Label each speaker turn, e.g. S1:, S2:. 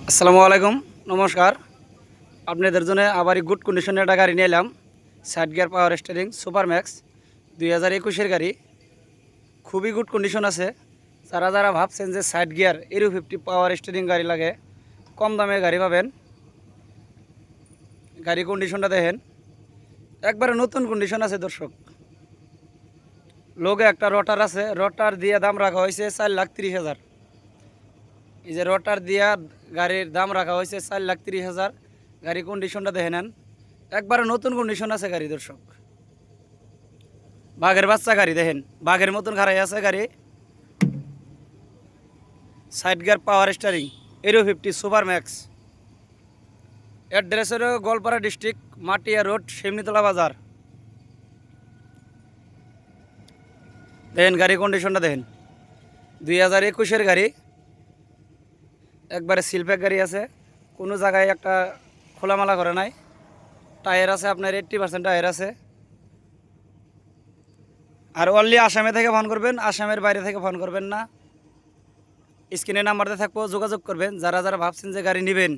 S1: আসসালামু আলাইকুম, নমস্কার। আপনাদের জন্য আবার গুড কন্ডিশনে একটা গাড়ি নিয়ে এলাম। Side gear power steering super max 2021-এর গাড়ি। খুবই গুড কন্ডিশন আছে। যারা যারা ভাবছেন যে সাইড গিয়ার এরো 50 পাওয়ার স্টিয়ারিং গাড়ি লাগে, কম দামে গাড়ি পাবেন। গাড়ি কন্ডিশনটা দেখেন, একবারে নতুন কন্ডিশন আছে দর্শক। লোকে একটা রটার আছে, রটার দিয়ে দাম রাখা হয়েছে 4,30,000। এই যে রটার দিয়া গাড়ির দাম রাখা হয়েছে 4,30,000। গাড়ি কন্ডিশনটা দেখে নেন, একবারে নতুন কন্ডিশন আছে গাড়ি দর্শক। বাঘের বাচ্চা গাড়ি দেখেন, বাঘের মতন খারাই আছে গাড়ি। সাইড গিয়ার পাওয়ার স্টিয়ারিং এরো 50 সুপার ম্যাক্স। অ্যাড্রেস হলো গোয়ালপাড়া ডিস্ট্রিক্ট, মাটিয়া রোড, শিমনিতলা বাজার। দেখেন গাড়ি কন্ডিশনটা দেখেন, 2021-এর গাড়ি। একবারে সিলপ্যাক গাড়ি আছে, কোনো জায়গায় একটা খোলামেলা করে নাই। টায়ার আছে আপনার 80% টায়ার আছে। আর অনলি আসামে থেকে ফোন করবেন, আসামের বাইরে থেকে ফোন করবেন না। স্ক্রিনে নাম্বারতে থাকবো, যোগাযোগ করবেন। যারা যারা ভাবছেন যে গাড়ি নেবেন